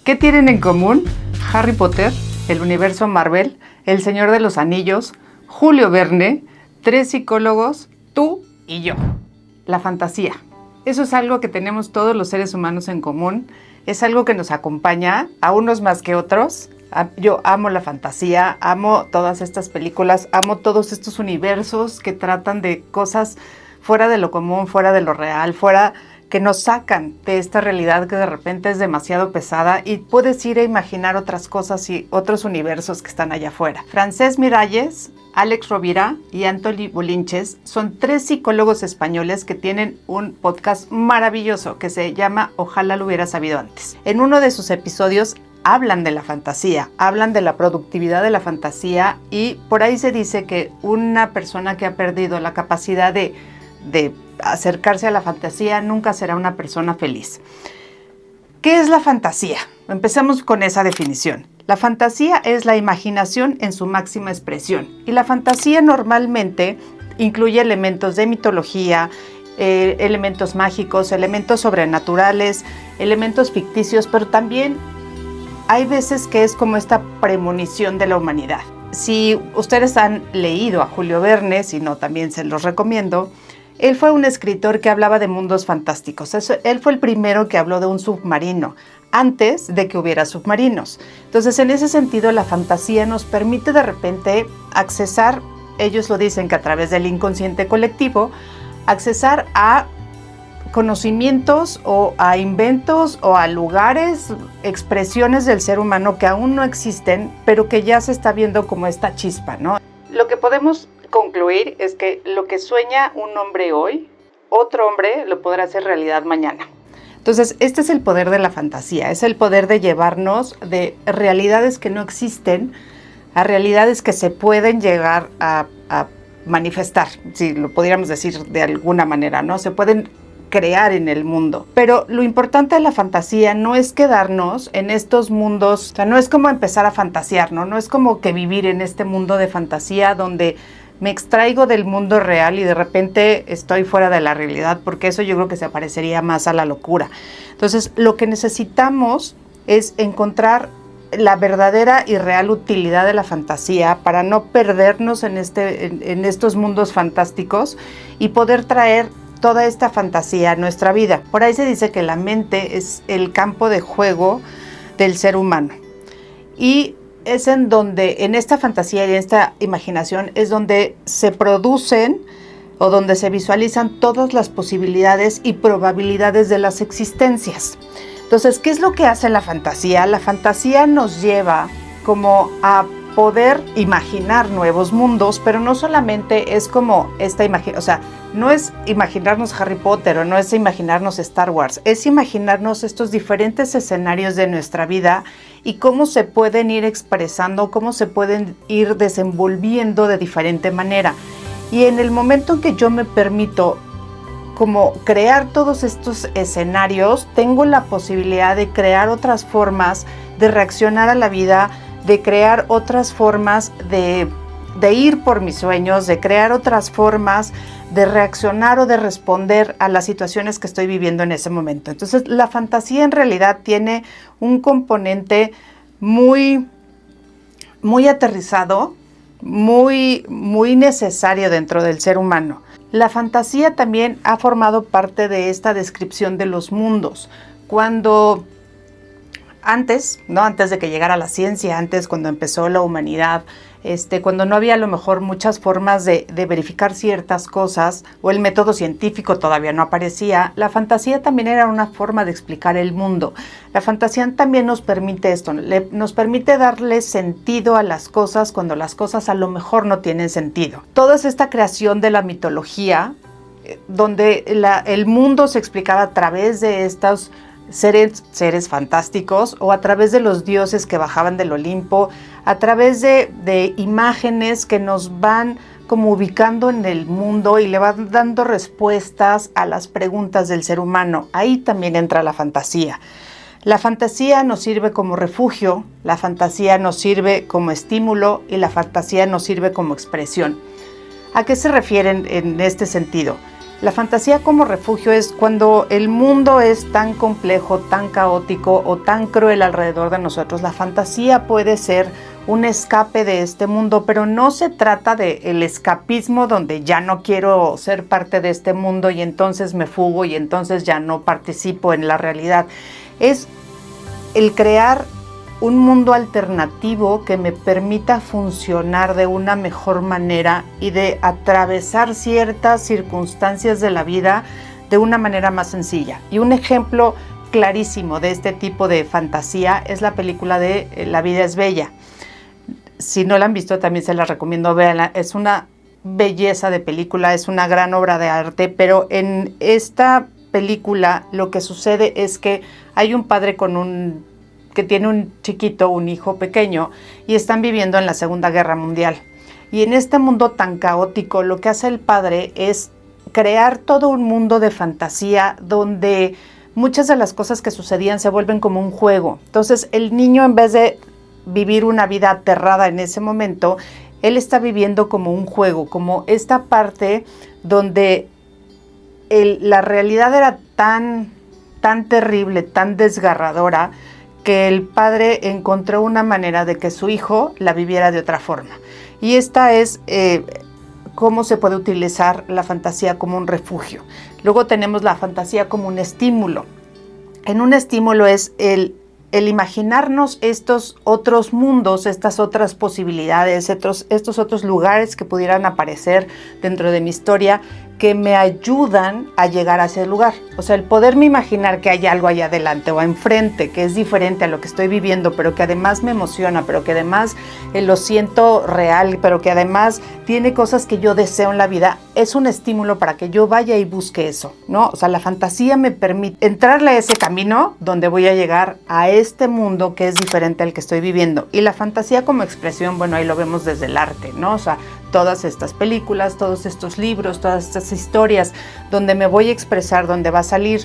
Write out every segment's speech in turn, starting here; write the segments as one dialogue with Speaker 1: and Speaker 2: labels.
Speaker 1: ¿Qué tienen en común Harry Potter, el universo Marvel, El Señor de los Anillos, Julio Verne, 3 psicólogos, tú y yo? La fantasía. Eso es algo que tenemos todos los seres humanos en común. Es algo que nos acompaña, a unos más que otros. Yo amo la fantasía, amo todas estas películas, amo todos estos universos que tratan de cosas fuera de lo común, fuera de lo real, fuera que nos sacan de esta realidad que de repente es demasiado pesada y puedes ir a imaginar otras cosas y otros universos que están allá afuera. Francesc Miralles, Alex Rovira y Antoni Bolinches son 3 psicólogos españoles que tienen un podcast maravilloso que se llama Ojalá lo hubiera sabido antes. En uno de sus episodios hablan de la fantasía, hablan de la productividad de la fantasía y por ahí se dice que una persona que ha perdido la capacidad de acercarse a la fantasía nunca será una persona feliz. ¿Qué es la fantasía? Empecemos con esa definición. La fantasía es la imaginación en su máxima expresión y la fantasía normalmente incluye elementos de mitología, elementos mágicos, elementos sobrenaturales, elementos ficticios, pero también hay veces que es como esta premonición de la humanidad. Si ustedes han leído a Julio Verne, si no también se los recomiendo, él fue un escritor que hablaba de mundos fantásticos. Él fue el primero que habló de un submarino, antes de que hubiera submarinos. Entonces, en ese sentido, la fantasía nos permite de repente accesar, ellos lo dicen que a través del inconsciente colectivo, accesar a conocimientos o a inventos o a lugares, expresiones del ser humano que aún no existen, pero que ya se está viendo como esta chispa, ¿no? Lo que podemos concluir es que lo que sueña un hombre hoy, otro hombre lo podrá hacer realidad mañana. Entonces, este es el poder de la fantasía, es el poder de llevarnos de realidades que no existen a realidades que se pueden llegar a manifestar, si lo pudiéramos decir de alguna manera, ¿no? Se pueden crear en el mundo. Pero lo importante de la fantasía no es quedarnos en estos mundos, o sea, no es como empezar a fantasear, ¿no? No es como que vivir en este mundo de fantasía donde me extraigo del mundo real y de repente estoy fuera de la realidad, porque eso yo creo que se parecería más a la locura. Entonces, lo que necesitamos es encontrar la verdadera y real utilidad de la fantasía para no perdernos en estos mundos fantásticos y poder traer toda esta fantasía a nuestra vida. Por ahí se dice que la mente es el campo de juego del ser humano. Y es en donde, en esta fantasía y en esta imaginación, es donde se producen o donde se visualizan todas las posibilidades y probabilidades de las existencias. Entonces, ¿qué es lo que hace la fantasía? La fantasía nos lleva como a poder imaginar nuevos mundos, pero no solamente es como esta imaginación, o sea, no es imaginarnos Harry Potter o no es imaginarnos Star Wars, es imaginarnos estos diferentes escenarios de nuestra vida y cómo se pueden ir expresando, cómo se pueden ir desenvolviendo de diferente manera. Y en el momento en que yo me permito como crear todos estos escenarios, tengo la posibilidad de crear otras formas de reaccionar a la vida, de crear otras formas de ir por mis sueños, de crear otras formas de reaccionar o de responder a las situaciones que estoy viviendo en ese momento. Entonces, la fantasía en realidad tiene un componente muy, muy aterrizado, muy necesario dentro del ser humano. La fantasía también ha formado parte de esta descripción de los mundos. Cuando antes de que llegara la ciencia, cuando empezó la humanidad, cuando no había a lo mejor muchas formas de verificar ciertas cosas o el método científico todavía no aparecía, la fantasía también era una forma de explicar el mundo. La fantasía también nos permite esto, nos permite darle sentido a las cosas cuando las cosas a lo mejor no tienen sentido. Toda esta creación de la mitología, donde el mundo se explicaba a través de estos seres fantásticos o a través de los dioses que bajaban del Olimpo, a través de imágenes que nos van como ubicando en el mundo y le van dando respuestas a las preguntas del ser humano. Ahí también entra la fantasía. La fantasía nos sirve como refugio, la fantasía nos sirve como estímulo y la fantasía nos sirve como expresión. ¿A qué se refieren en este sentido? La fantasía como refugio es cuando el mundo es tan complejo, tan caótico o tan cruel alrededor de nosotros. La fantasía puede ser un escape de este mundo, pero no se trata del escapismo donde ya no quiero ser parte de este mundo y entonces me fugo y entonces ya no participo en la realidad. Es el crear un mundo alternativo que me permita funcionar de una mejor manera y de atravesar ciertas circunstancias de la vida de una manera más sencilla. Y un ejemplo clarísimo de este tipo de fantasía es la película de La vida es bella. Si no la han visto, también se la recomiendo, véanla. Es una belleza de película, es una gran obra de arte, pero en esta película lo que sucede es que hay un padre que tiene un chiquito, un hijo pequeño, y están viviendo en la Segunda Guerra Mundial. Y en este mundo tan caótico, lo que hace el padre es crear todo un mundo de fantasía donde muchas de las cosas que sucedían se vuelven como un juego. Entonces el niño, en vez de vivir una vida aterrada en ese momento, él está viviendo como un juego, como esta parte donde la realidad era tan terrible, tan desgarradora, que el padre encontró una manera de que su hijo la viviera de otra forma. Y esta es cómo se puede utilizar la fantasía como un refugio. Luego tenemos la fantasía como un estímulo. En un estímulo es el imaginarnos estos otros mundos, estas otras posibilidades, estos otros lugares que pudieran aparecer dentro de mi historia, que me ayudan a llegar a ese lugar. O sea, el poderme imaginar que hay algo allá adelante o enfrente que es diferente a lo que estoy viviendo, pero que además me emociona, pero que además lo siento real, pero que además tiene cosas que yo deseo en la vida, es un estímulo para que yo vaya y busque eso, ¿no? O sea, la fantasía me permite entrarle a ese camino donde voy a llegar a este mundo que es diferente al que estoy viviendo. Y la fantasía como expresión, bueno, ahí lo vemos desde el arte, ¿no? O sea, todas estas películas, todos estos libros, todas estas historias donde me voy a expresar, donde va a salir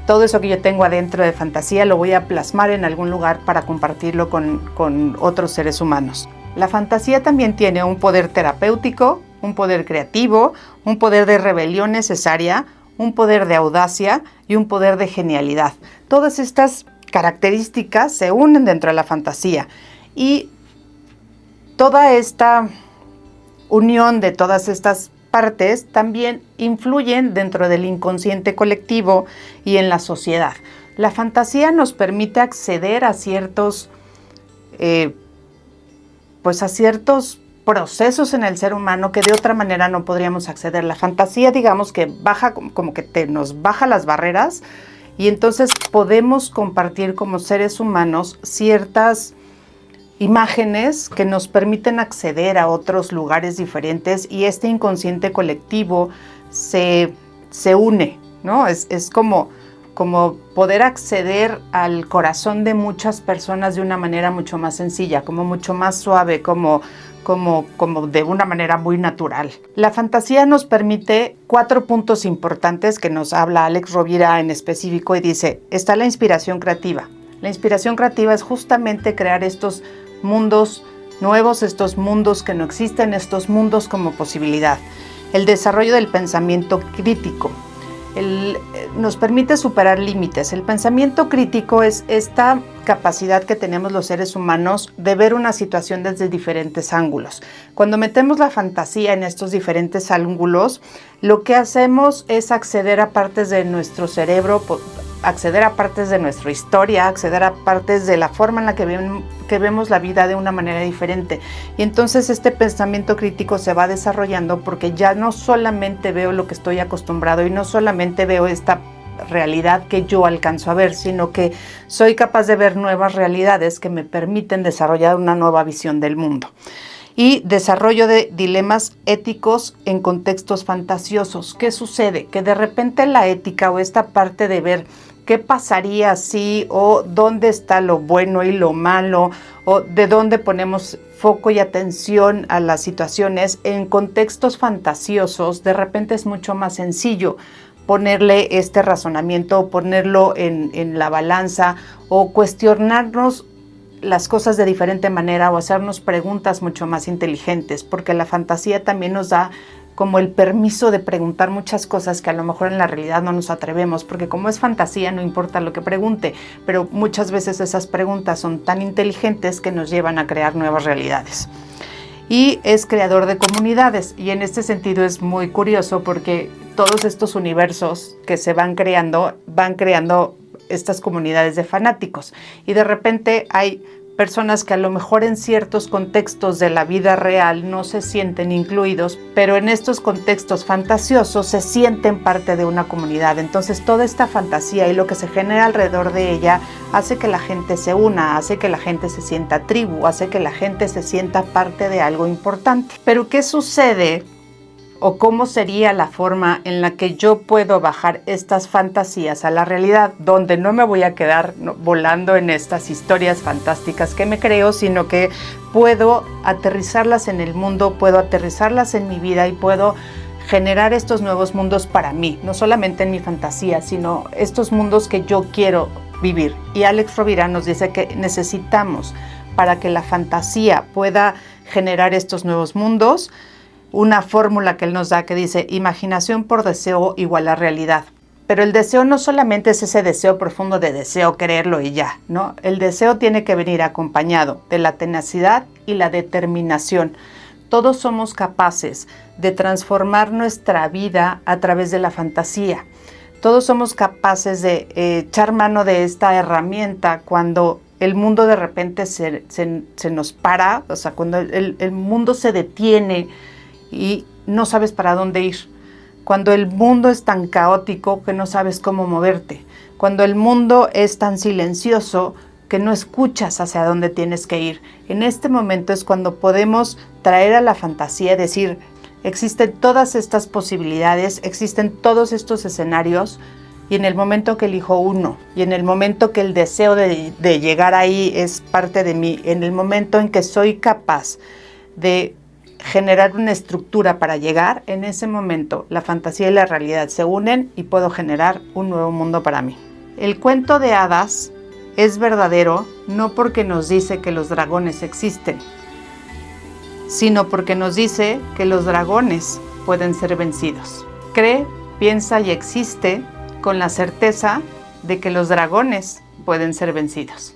Speaker 1: todo eso que yo tengo adentro de fantasía, lo voy a plasmar en algún lugar para compartirlo con otros seres humanos. La fantasía también tiene un poder terapéutico, un poder creativo, un poder de rebelión necesaria, un poder de audacia y un poder de genialidad. Todas estas características se unen dentro de la fantasía y toda esta unión de todas estas partes también influyen dentro del inconsciente colectivo y en la sociedad. La fantasía nos permite acceder a ciertos procesos en el ser humano que de otra manera no podríamos acceder. La fantasía, digamos que baja, como que nos baja las barreras y entonces podemos compartir como seres humanos ciertas imágenes que nos permiten acceder a otros lugares diferentes y este inconsciente colectivo se une, ¿no? Es como poder acceder al corazón de muchas personas de una manera mucho más sencilla, como mucho más suave, como de una manera muy natural. La fantasía nos permite 4 puntos importantes que nos habla Alex Rovira en específico y dice, está la inspiración creativa. La inspiración creativa es justamente crear estos mundos nuevos, estos mundos que no existen, estos mundos como posibilidad. El desarrollo del pensamiento crítico. Nos permite superar límites. El pensamiento crítico es esta capacidad que tenemos los seres humanos de ver una situación desde diferentes ángulos. Cuando metemos la fantasía en estos diferentes ángulos, lo que hacemos es acceder a partes de nuestro cerebro, acceder a partes de nuestra historia, acceder a partes de la forma en la que vemos la vida de una manera diferente. Y entonces este pensamiento crítico se va desarrollando porque ya no solamente veo lo que estoy acostumbrado y no solamente veo esta realidad que yo alcanzo a ver, sino que soy capaz de ver nuevas realidades que me permiten desarrollar una nueva visión del mundo. Y desarrollo de dilemas éticos en contextos fantasiosos. ¿Qué sucede? Que de repente la ética o esta parte de ver qué pasaría si o dónde está lo bueno y lo malo o de dónde ponemos foco y atención a las situaciones en contextos fantasiosos, de repente es mucho más sencillo ponerle este razonamiento o ponerlo en la balanza o cuestionarnos las cosas de diferente manera o hacernos preguntas mucho más inteligentes, porque la fantasía también nos da como el permiso de preguntar muchas cosas que a lo mejor en la realidad no nos atrevemos, porque como es fantasía no importa lo que pregunte, pero muchas veces esas preguntas son tan inteligentes que nos llevan a crear nuevas realidades. Y es creador de comunidades, y en este sentido es muy curioso porque todos estos universos que se van creando estas comunidades de fanáticos, y de repente hay personas que a lo mejor en ciertos contextos de la vida real no se sienten incluidos, pero en estos contextos fantasiosos se sienten parte de una comunidad. Entonces toda esta fantasía y lo que se genera alrededor de ella hace que la gente se una, hace que la gente se sienta tribu, hace que la gente se sienta parte de algo importante. Pero ¿qué sucede? ¿O cómo sería la forma en la que yo puedo bajar estas fantasías a la realidad, donde no me voy a quedar volando en estas historias fantásticas que me creo, sino que puedo aterrizarlas en el mundo, puedo aterrizarlas en mi vida y puedo generar estos nuevos mundos para mí, no solamente en mi fantasía, sino estos mundos que yo quiero vivir? Y Alex Rovira nos dice que necesitamos, para que la fantasía pueda generar estos nuevos mundos, una fórmula que él nos da que dice: imaginación por deseo igual a realidad. Pero el deseo no solamente es ese deseo profundo de deseo quererlo y ya, ¿no? El deseo tiene que venir acompañado de la tenacidad y la determinación. Todos somos capaces de transformar nuestra vida a través de la fantasía. Todos somos capaces de echar mano de esta herramienta cuando el mundo de repente se nos para, o sea, cuando el mundo se detiene y no sabes para dónde ir, cuando el mundo es tan caótico que no sabes cómo moverte, cuando el mundo es tan silencioso que no escuchas hacia dónde tienes que ir. En este momento es cuando podemos traer a la fantasía y decir: existen todas estas posibilidades, existen todos estos escenarios, y en el momento que elijo uno, y en el momento que el deseo de llegar ahí es parte de mí, en el momento en que soy capaz de generar una estructura para llegar, en ese momento la fantasía y la realidad se unen y puedo generar un nuevo mundo para mí. El cuento de hadas es verdadero no porque nos dice que los dragones existen, sino porque nos dice que los dragones pueden ser vencidos. Cree, piensa y existe con la certeza de que los dragones pueden ser vencidos.